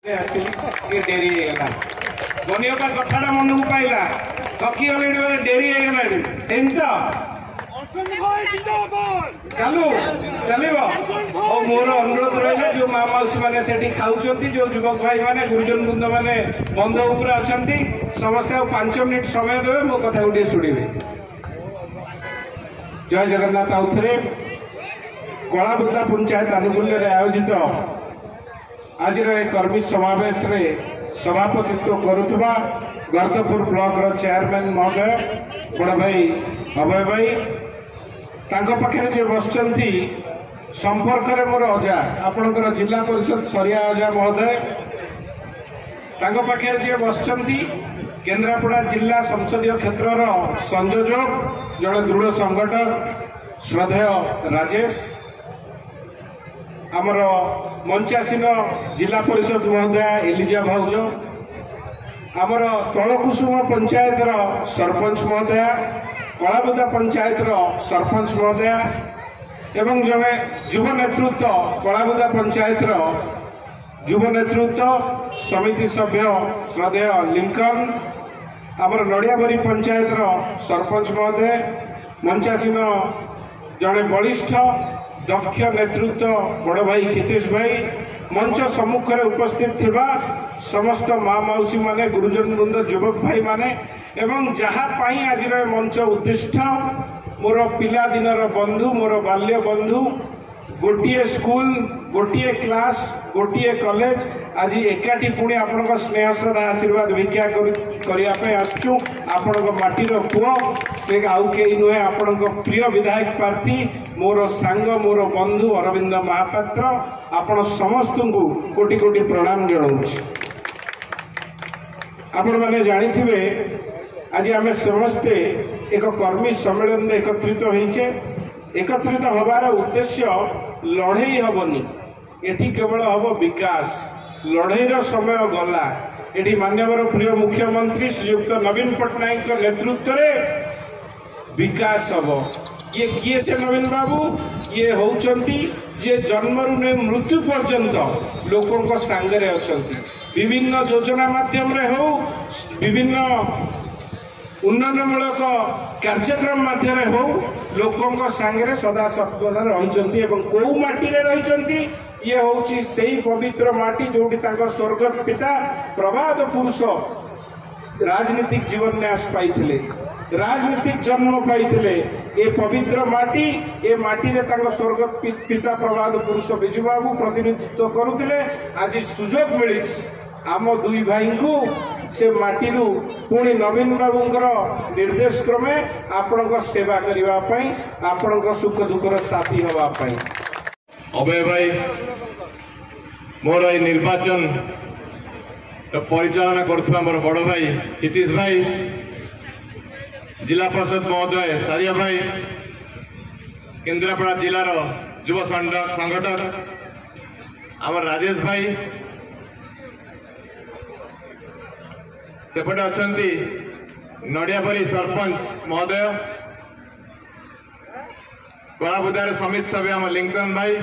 Dairy बनिया कथा मन को पाइला थकी गले डेरी तो चलू चलो और मोर अनुरोध रहा जो माँ मौसी मैंने से खाऊँ जो युवक भाई मैंने गुरुजन वृंद मैंने बंध उपर अच्छा समस्ते 5 मिनिट समय देवे मो कथा गोटे शुणे। जय जगन्नाथ। आउ थे कलाबुदा पंचायत आनुकूल्य आयोजित आज कर्मी समावेश रे सभापतित्व करुवा गर्दपुर ब्लॉक रो चेयरमैन महोदय बड़ भाई अभय भाई पाखे जे बसचंती संपर्क रे मोर अजा आपणकर जिला परिषद सरिया अजा महोदय पाखे जे बसचंती केन्द्रापड़ा जिला संसदीय क्षेत्र संयोजक जड़े दृढ़ संगठक श्रद्धेय राजेश आमर मंचासीन जिला परिषद महोदया एलिजा भाउज आमर तलकुसुम पंचायत सरपंच महोदया कलाबुदा पंचायत सरपंच महोदया एवं जड़े युव नेतृत्व कलाबुदा पंचायत युव नेतृत्व समिति सभ्य श्रद्धेय लिंकन आमर नड़ियाबरी पंचायत सरपंच महोदय मंचासीन जड़े बलिष्ठ दक्ष नेतृत्व बड़ भाई खितेश भाई मंच सम्मुख में उपस्थित थिबा समस्त माँ मौसी माने गुरुजन वृंद युवक भाई माने एवं जहाँ आज मंच उद्दिष्ट मोर पिला दिनर बंधु मोर बाल्य बंधु गोटे स्कूल गोटे क्लास गोटे कॉलेज आज एकाठी पुणी आपण स्नेह श्रद्धा आशीर्वाद भिक्षा करने आसचु आपण माटीर पुओ से आउ कई नुहे आपण प्रिय विधायक प्रार्थी मोर सांग मोर बंधु अरविंद महापात्र आपण समस्त को कोटि कोटि प्रणाम जनाऊँ। आपण मैंने जानी आज आम समस्ते एक कर्मी सम्मेलन में एकत्रित होइछे। एकत्रित हबार उद्देश्य लड़ई हबनी एठी केवल हम विकास लड़ईर समय गला एठी माननीय प्रिय मुख्यमंत्री श्रीयुक्त नवीन पट्टनायक नेतृत्व में विकास हम ये किए से नवीन बाबू ये होउचंती जे जन्मरु ने मृत्यु पर्यंत लोकों सांगरे अछंती विभिन्न योजना माध्यम रे हो विभिन्न उन्नयनमूलक कार्यक्रम माध्यम हो लोकों सांगरे सदा सर्वदा रही कौ माटी रही ये हूँ से पवित्र माटी जोटी स्वर्गत पिता प्रभात पुरुष राजनीतिक जीवन में आस पाई राजनीतिक जन्म पाई ये पवित्र माटी ये माटी रे स्वर्गत पिता प्रभात पुरुष बिजू बाबू प्रतिनिधित्व करुले। आज सुजोग मिली आम दुई भाई को से माटी पुणी नवीन बाबूंकर निर्देश क्रमे आपण सेवा करने आपण सुख दुखर साथी होगापाई। अभय भाई मोर ये निर्वाचन परिचालना करुवा मोर बड़ भाई हितेश भाई जिला परिषद महोदय सारिया भाई केन्द्रापड़ा जिलार युव संगठक आमर राजेश भाई सेपटे अच्छा नड़ियाबरी सरपंच महोदय कलाबुदार समिति सभ्य आम लिंकन भाई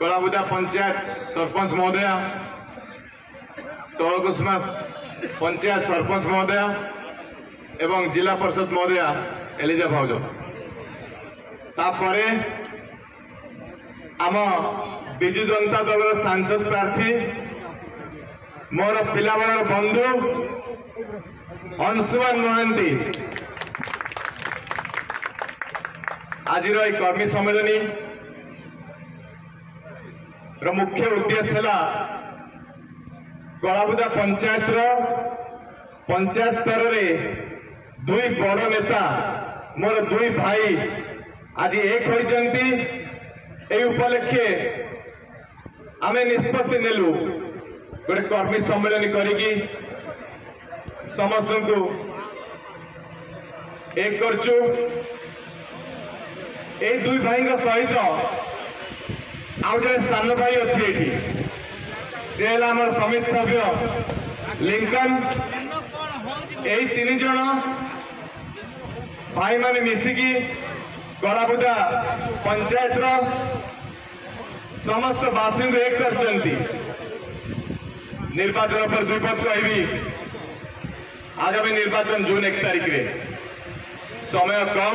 कलाबुदा पंचायत सरपंच महोदय तलकुसुमा पंचायत सरपंच महोदय एवं जिला परिषद महोदय एलिजा भाउज तापरे आम बिजु जनता दल सांसद प्रार्थी मोर पिलाबेलर बंधु अंशुमान महांती आज कर्मी सम्मेलनी मुख्य उद्देश्य है कलाबुदा पंचायत स्तर में दुई बड़ नेता मोर दुई भाई आज एक होती उपलक्षे आम निष्पत्ति नेलु गोटे कर्मी सम्मेलन करी समस्त को एक करचु। ए दुई भाई सहित आउ जड़े सान भाई अच्छी से आम समिति सभ्य लिंकन यही 3 जन भाई माने मिसिकी कलाबुदा पंचायत समस्त बासिंदा एक करचंती निर्वाचन पर दुई पद कहि आगामी निर्वाचन जून 1 तारिख रे समय कम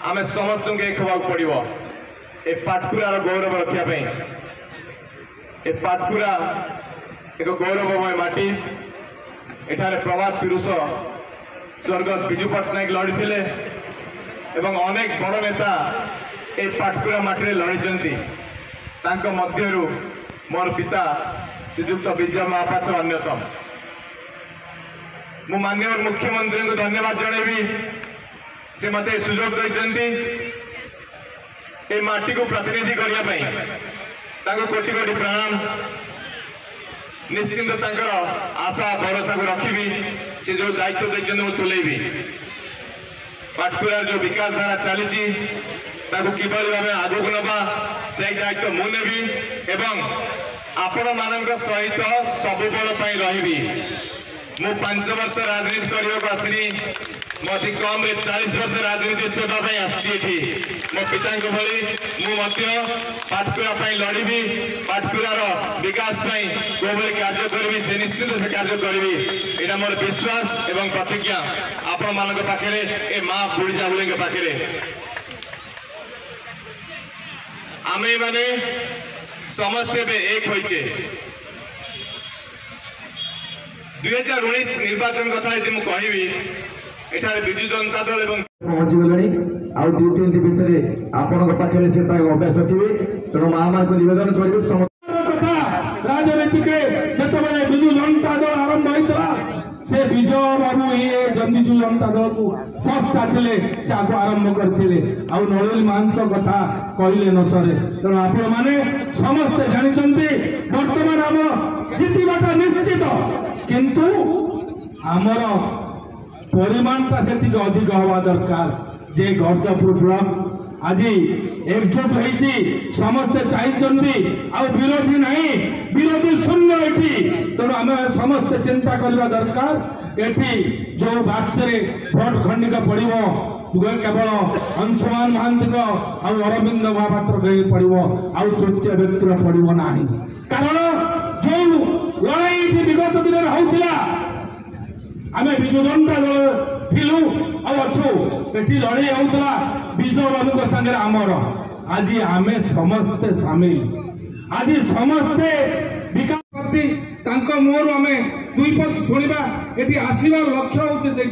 आमे समस्त एक होगा पड़ो ए पाटकुरार गौरव रखापी ए पाटकुरा एक गौरवमय माटी एठारे प्रभात पुरुष स्वर्गत विजु पट्टनायक लड़ीथिले एवं अनेक बड़ नेता ए पाटकुरा माटी लड़ीचंती तांको मध्यरु मोर पिता श्रीजुक्त विजय महापात्र अन्यतम। मु माननीय मुख्यमंत्री को धन्यवाद जनइबी से मत सुजोग देइचंती ए माटी को प्रतिनिधि करिया पई ताको कोटि कोटि प्रणाम। निश्चिंत तांकर आशा भरोसा को रखिबी से जो दायित्व देइचंती मु तुलेबी पाटकुरार जो विकास धारा चली ताको किभली भावे आगु नबा से दायित्व मु नेबी एवं आपण मानक सहित सबु बल पई रहिबी। मु 5 वर्ष राजनीति करने को आसनी मत कम 40 वर्ष राजनीति सेवा आसी मो पिता भली मुझे पाटकुरा लड़बी पाटकुरार विकास कोई कार्य करी से निश्चित से कार्य करी यहाँ मोर विश्वास एवं प्रतिज्ञा आपण मान पाखे ए माँ बुढ़ी जाबुली पाखे आमे माने समस्ते एक होइचे 2019 निर्वाचन कथा यदि मु कहबी एठारे बिजु जनता दल एवं पहुंची गले आउ 2-3 दिन भितर आपण पाखे से अभ्यास रखिए तेणु माँ मान को निवेदन करेंगे कथा राजनीति के जिते बिजु जनता दल आरंभ होता से विजय बाबू ये बिजु जनता दल को सब काटिले से आगे आरंभ करते नलिनी महांत कथा कहले न सरे तेणु आपण मैंने समस्ते जानते बर्तमान आम जितवाटा निश्चित किंतु आमर परिमाणटा से अधिक हवा दरकार जे गजपुर ब्लॉक आज एकजुट होती समस्ते चाहिए विरोधी नहीं विरोधी शून्य ये तेणु आम समस्ते चिंता करने दरकार ये जो बाक्सरे भोट खंडिका पड़ो केवल अंशुमान महांती अरविंद महापात्र पड़ो आउ तृतीय व्यक्तिर पड़ो ना कारण जो लड़ाई विगत दिन होता आम विजु जनता दल थिलु अच्छु ये लड़ाई होता विजय बाबू सागर आमर आज आम समस्ते सामिल आज समस्ते विकास प्रति मोर आम दुई पद शुणा ये आसवार लक्ष्य हूँ से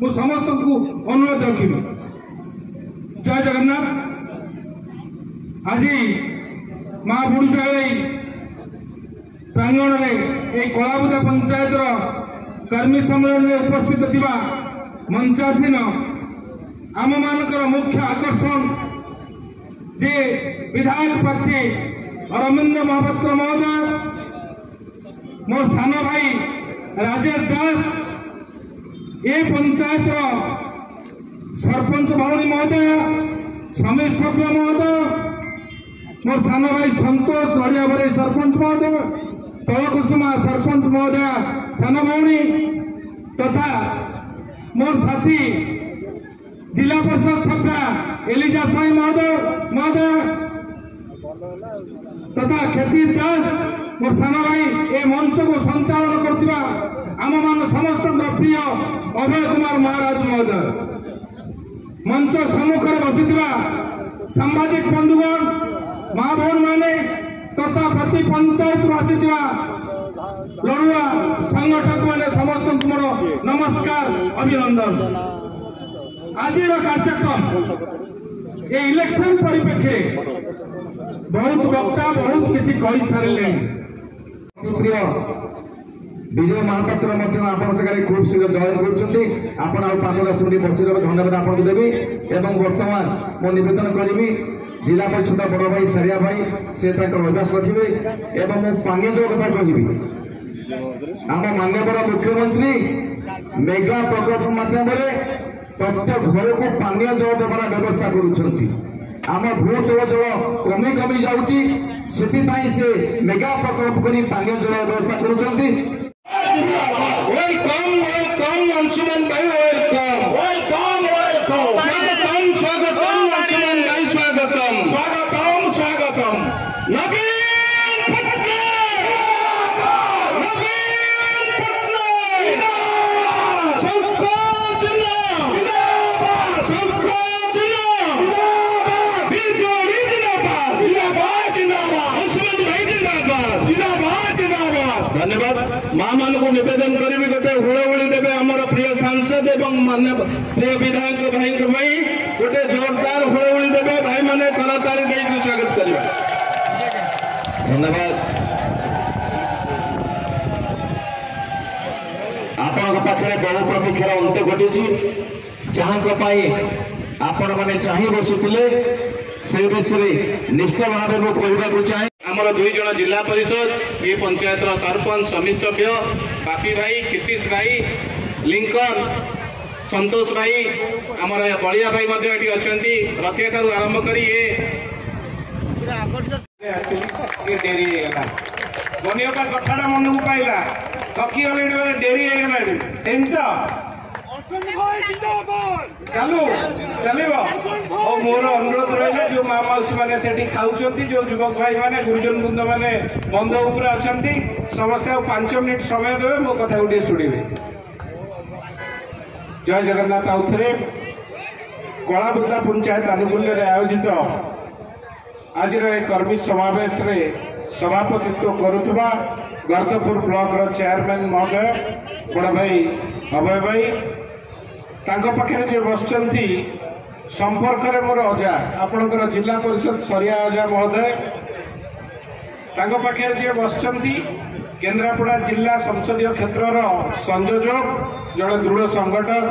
मु समस्त को अनुरोध रखी जय जगन्नाथ। आज माँ बुढ़ी प्रांगण में कलाबुदा पंचायत कर्मी सम्मेलन में उपस्थित थिबा मंचासीन आम मानकर मुख्य आकर्षण जे विधायक प्रार्थी अरविंद महापात्र महोदय मोर सान भाई राजेश दास ए पंचायत सरपंच भौणी महोदय समीर सभ्य महोदय मोर सान भाई संतोष हरियावरी सरपंच महोदय तलकुसुमा सरपंच महोदय सान भौणी तथा मोर साथी जिला परिषद सभ्य एलिजा साई महोदय तथा खेती दास मोर सान भाई ए मंच को संचालन करथिबा आम मान समस्त प्रिय अभय कुमार महाराज महोदय मंच सम्मुखें बसिथिबा सांबादिक बंधुगण माँ भौणी माने तथा प्रति पंचायत आसीथिबा लड़ुआ संगठक माने समस्त मोर नमस्कार अभिनंदन। आज कार्यक्रम ये इलेक्शन परिप्रेक्षी बहुत वक्ता बहुत किसी कही सारे प्रिय विजय महापात्र जगह खूब शीघ्र जॉइन कर 5-10 मिनट बस धन्यवाद आपको देवी एवं बर्तमान मो निवेदन करी जिला परिषद बड़ भाई सारिया भाई से अभ्यास रखिए एवं मु पानी जल कथा कह आम माननीय मुख्यमंत्री मेगा प्रकल्प माध्यम प्रत्येक घर को पानी जल देवार व्यवस्था करुँच आम भूतल जल कमी कमी जाऊँगी से मेगा प्रकल्प कर पानी जल व्यवस्था करुँच। वेलकम वेलकम अंशुमन भाई वेलकम वेलकम वेलकम स्वागतम स्वागतम अंशुमन भाई स्वागतम स्वागतम स्वागतम नवीन धन्यवाद माँ मान को निवेदन करी गोटे हुड़हुड़ी देवे आमर प्रिय सांसद एवं मान्य प्रिय विधायक भाई गोटे जोरदार हुड़हुड़ी देवे भाई मैंने करताली देकर स्वागत करिए। धन्यवाद आपण पाखे बहु प्रतीक्षार अंत घटी जहाँ आपण मैंने चाह बसुले से विषय निश्चित भाव में कहवाक चाहे आमर 2 जन जिला परिषद ये पंचायत सरपंच समिति सभ्य बापी भाई कीर्तिश भाई लिंकन संतोष भाई आमर बलिया भाई अच्छा रथिया ठार आरंभ करी डेरी बनिया कथा मन को पाइला थकी गले डेरी चलू चलो मोर अनुरोध रहा जो माँ मौसी मैंने खाऊँ जो युवक भाई मैंने गुरुजन वृंद मैंने बंध उपर अच्छा समस्ते 5 मिनिट समय देवे मो कथा गोटे शुणे। जय जगन्नाथ आउ थे कलाबुदा पंचायत आनुकूल्य आयोजित आज कर्मी समावेश रे सभापतित्व करुवा गर्दपुर ब्लॉक चेयरमैन महोदय बड़ भाई अभय भाई पाखे जे बसचंती संपर्क रे मोर अजा आपणकर जिला परिषद सरिया अजा महोदय पाखे जे बसचंती केन्द्रापड़ा जिला संसदीय क्षेत्र संयोजक जड़े दृढ़ संगठक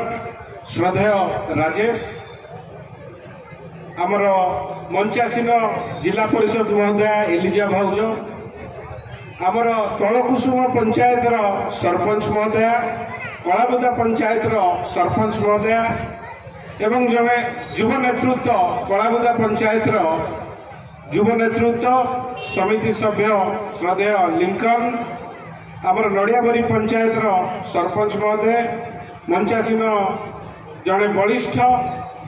श्रद्धेय राजेश आमर मंचासीन जिला परिषद महोदया एलिजा भाउज आमर तलकुसुम पंचायत सरपंच महोदया कलाबुदा पंचायत सरपंच महोदया एवं जड़े युव नेतृत्व कलाबुदा पंचायत युव नेतृत्व समिति सभ्य श्रद्धेय लिंकन आमर नड़ियाबरी पंचायत सरपंच महोदय मंचासीन जड़े बलिष्ठ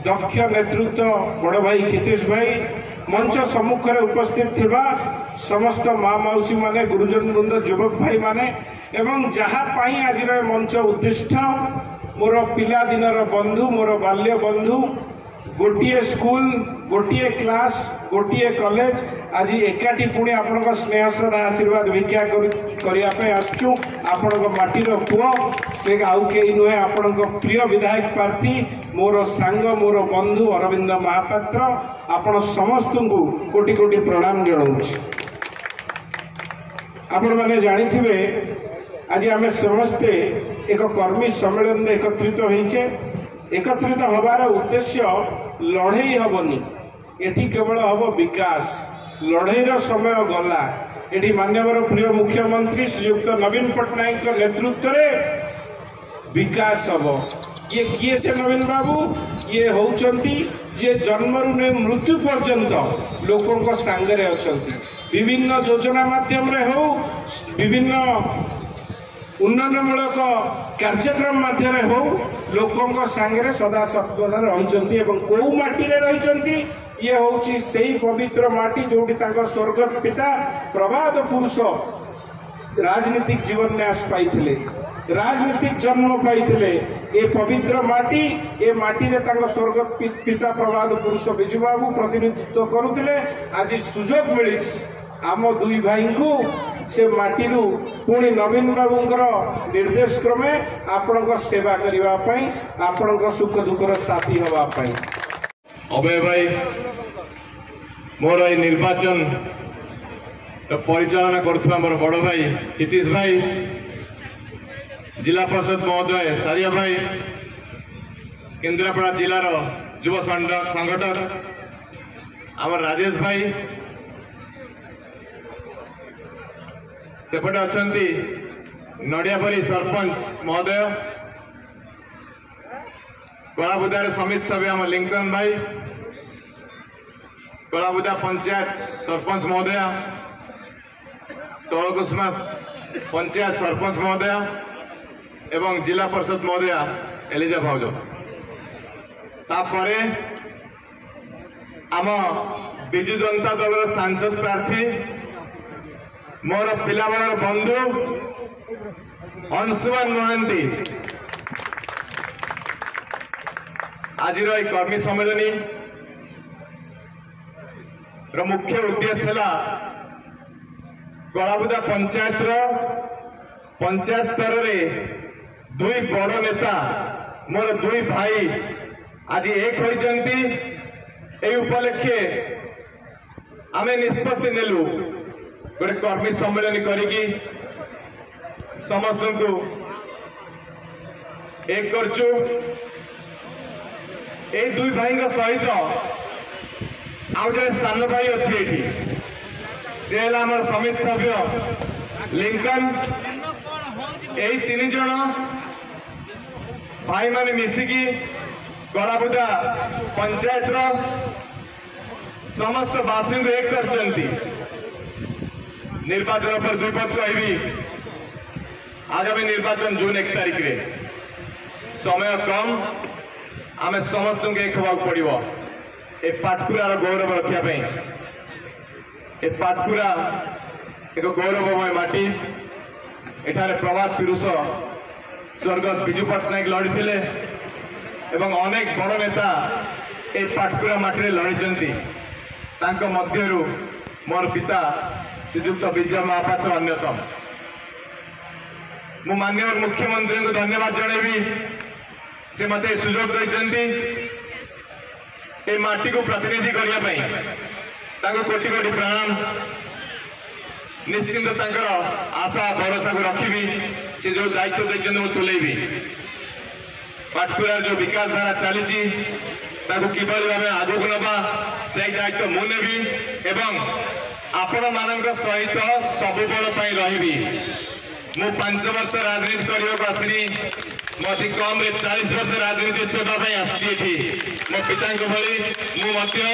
दक्ष नेतृत्व बड़ भाई कीर्तिश भाई मंच सम्मुख में उपस्थित थिबा समस्त माँ मौसी माने गुरुजन वृंद युवक भाई माने एवं जहाँ आज मंच उद्दिष्ट मोर पिला दिनर बंधु मोर बाल्य बंधु गोटे स्कूल गोटे क्लास गोटे कॉलेज आज एकाठी पुणी आपण स्नेह श्रद्धा आशीर्वाद भिक्षा करने आसचु आपण माटीर पुओ से आउ कई नुहे आपण प्रिय विधायक प्रार्थी मोर सांग मोर बंधु अरविंद महापात्र आपण समस्त को कोटि कोटि प्रणाम जनाऊँ। आपण मैंने जानिथिबे आज आम समस्ते एक कर्मी सम्मेलन में एकत्रित हबार उद्देश्य लड़ई हबनी एठी केवल हम विकास लड़ईर समय गला एठी माननीय प्रिय मुख्यमंत्री श्रीयुक्त नवीन पट्टनायक नेतृत्व में विकास हम ये किए से नवीन बाबू ये होउचंती जे जन्मरु ने मृत्यु पर्यंत लोकों सांगरे अछंती विभिन्न योजना माध्यम रे हो विभिन्न उन्नयनमूलक कार्यक्रम माध्यम हो लोकों सांगे सदा सर्वदा रही कौ माटी रही ये हूँ से पवित्र माटी जोटी स्वर्गत पिता प्रभात पुरुष राजनीतिक जीवन में आस पाई राजनीतिक जन्म पाई ए पवित्र माटी ए माटी रे स्वर्गत पिता प्रभात पुरुष बिजू बाबू प्रतिनिधित्व करुले आज सुजोग मिली आम दुई भाई को से माटीरू पुणी नवीन बाबूंकर निर्देश क्रमे आपण सेवा करने आपण सुख दुखर साथी हवापाई अभय भाई मोर ये निर्वाचन परिचालना करुवा मोर बड़ भाई कीर्तिश भाई जिला परिषद महोदय सारिया भाई केन्द्रापड़ा जिलार युव संगठक आमर राजेश भाई सेपटे अच्छा नड़ियाबरी सरपंच महोदय कलाबुदार समिति सभ्य आम लिंकन भाई कलाबुदा पंचायत सरपंच महोदय तलकुसुमा पंचायत सरपंच महोदय एवं जिला परिषद महोदय एलिजा भाउज तापरे आम विजु जनता दल सांसद प्रार्थी मोर पिलाबेलर बंधु अंशुमान महांती आज कर्मी सम्मेलन मुख्य उद्देश्य है कलाबुदा पंचायत पंचायत स्तर में दुई बड़ नेता मोर दुई भाई आज एक होइचंती। ए उपलक्षे आमे निष्पत्ति नेलु गोटे कर्मी सम्मेलन करिकी समस्त को एक करचु। ए दुई भाई सहित आउ जड़े सान भाई अच्छी एठी से आम समिति सभ्य लिंकन। यही तीन जन भाई माने मिसिकी गलाबुदा पंचायत समस्त बासी को एक करचंती। निर्वाचन पर दुई पद कहबी आगामी निर्वाचन जून 1 तारिख रे समय कम आमे समस्त को एक होगा पड़ो ए पाटकुरार गौरव रखापी। ए पाटकुरा एक गौरवमय माटी। एठारे प्रभात पुरुष स्वर्गत विजु पट्टनायक लड़ीथिले एवं अनेक बड़ नेता ए पाटकुरा माटी लड़ीचंती। तांको मध्यरु मोर पिता श्रीजुक्त विजय महापात्र अन्यतम। मु माननीय मुख्यमंत्री को धन्यवाद जनइबी से मते सुजोग देइचंती ए माटी को प्रतिनिधि करिया पई। तांको कोटि कोटि प्रणाम। निश्चिंत तांकर आशा भरोसा को रखी से जो दायित्व देते तुलेबी। पाटकुरार जो विकास धारा चली किभली भाव आगक नवा से दायित्व मुनेबी एवं आपण मान सहित सब बल रही। मु 5 वर्ष राजनीति करने को आसनी। मत कम 40 वर्ष राजनीति सेवा आसी। मो पिता भली मुझे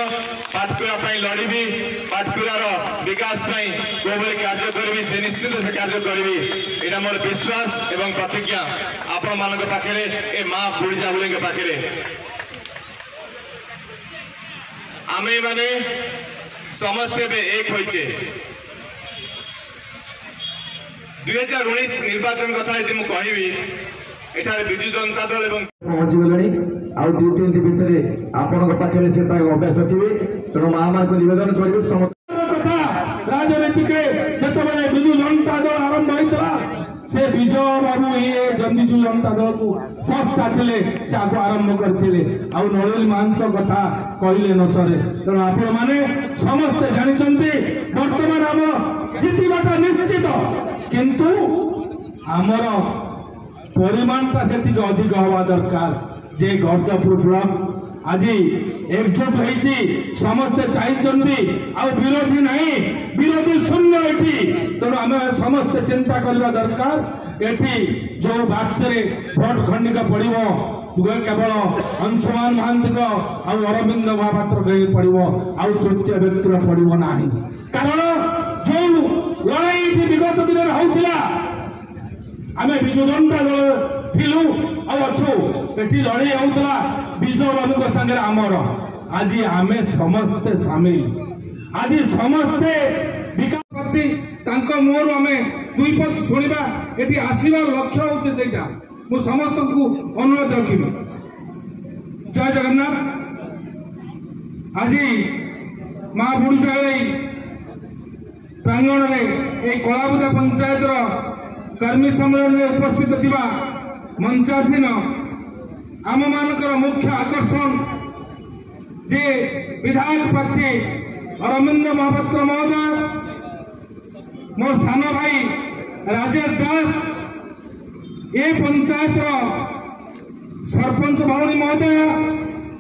पाटकुरा लड़बी। पाटकुरार विकास कोभली कार्य करी से निश्चित से कार्य करी। यहाँ मोर विश्वास एवं प्रतिज्ञा आपण मान पाखे ए माँ बुढ़ी जागुड़ी पाखे। आम मैंने समस्ते एक होइचे। 2019 निर्वाचन कथा यदि कहबी एठारे बिजु जनता दल एवं पहुंची गले आउ 2-3 दिन भितर आपण पाखे से अभ्यास रखिए। तेणु माँ मान को निवेदन करेंगे कथा राजनीतिक जिते बिजु जनता दल आरंभ होता से विजय बाबू ये जंदिजु जनता दल को सस्ता थे से आगे आरंभ करते नलिनी महांत कथा कहले न सरे। तेणु आपण मैंने समस्ते जानते बर्तमान आम जितवाटा निश्चित किंतु आमर परिमाणटा से अधिक हवा दरकार। जे गजपुर ब्लॉक आज एकजुट होती समस्ते चाहिए आ विरोधी नहीं विरोधी शून्य ये। तेणु आम समस्ते चिंता करने दरकार। एटी जो बाक्सरे भोट खंडिका पड़ो केवल अंशुमान महांती अरविंद महापात्र पड़ो आउ तृतीय व्यक्तिर पड़ो ना। कारण जो लड़ाई विगत दिन होता आम विजु जनता दल थिलु अच्छु ये लड़ाई होता विजय बाबू सागर आमर। आज आम समस्ते सामिल। आज समस्ते विकास प्रति मोर आम दुई पद शुणा ये आसवार लक्ष्य होता मु समस्त को अनुरोध रखी। जय जगन्नाथ। आज माँ बुढ़ी प्रांगण में कलाबुदा पंचायत कर्मी सम्मेलन में उपस्थित थिबा मंचासीन आम मानकर मुख्य आकर्षण जे विधायक प्रार्थी अरविंद महापात्र महोदय, मोर सान भाई राजेश दास, ए पंचायत सरपंच भौणी महोदय,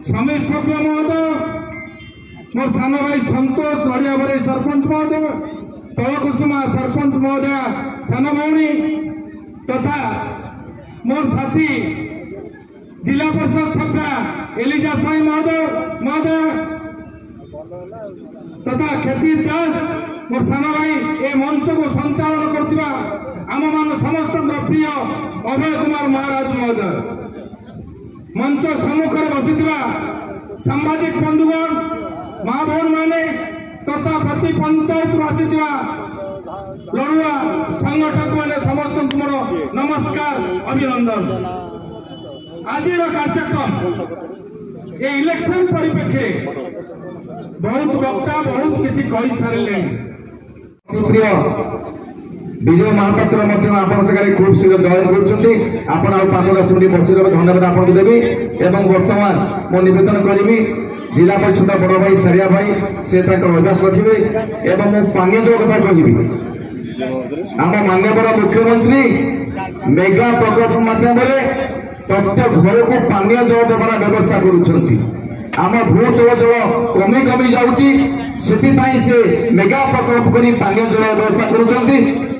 समिति सभ्य महोदय, मोर सान भाई संतोष लड़िया सरपंच महोदय, तलकुसुमा सरपंच महोदय सान भौणी तथा मोर साथी जिला परिषद सभ्य एलिजा साई महोदय तथा खेती दास मोर सान भाई ए मंच को संचालन करथिबा आम मान समस्त प्रिय अभय कुमार महाराज महोदय, मंच सम्मुख बसिथिबा सांबादिक बंधुगण माँ भौण माने तथा प्रति पंचायत आसीथिबा लड़ुआ संगठक माने समस्त मोर नमस्कार अभिनंदन। आज कार्यक्रम ये इलेक्शन परिप्रेक्षी बहुत वक्ता बहुत किसी कही सारे प्रिय विजय महापात्र आपण जगह खूब शीघ्र जॉइन कर आप 5-10 मिनट बसी धन्यवाद आपको देवी एवं वर्तमान मो निवेदन करी जिला परिषद बड़ भाई सारिया भाई से अभ्यास रखिए एवं मु पानीय जल कथा कह आम माननीय मुख्यमंत्री मेगा प्रकल्प माध्यम प्रत्येक घर को पानीय जल देवार व्यवस्था करुँच आम भूतल जल कमी कमी जाऊँगी से मेगा प्रकल्प कर पानीय जल व्यवस्था करुँच।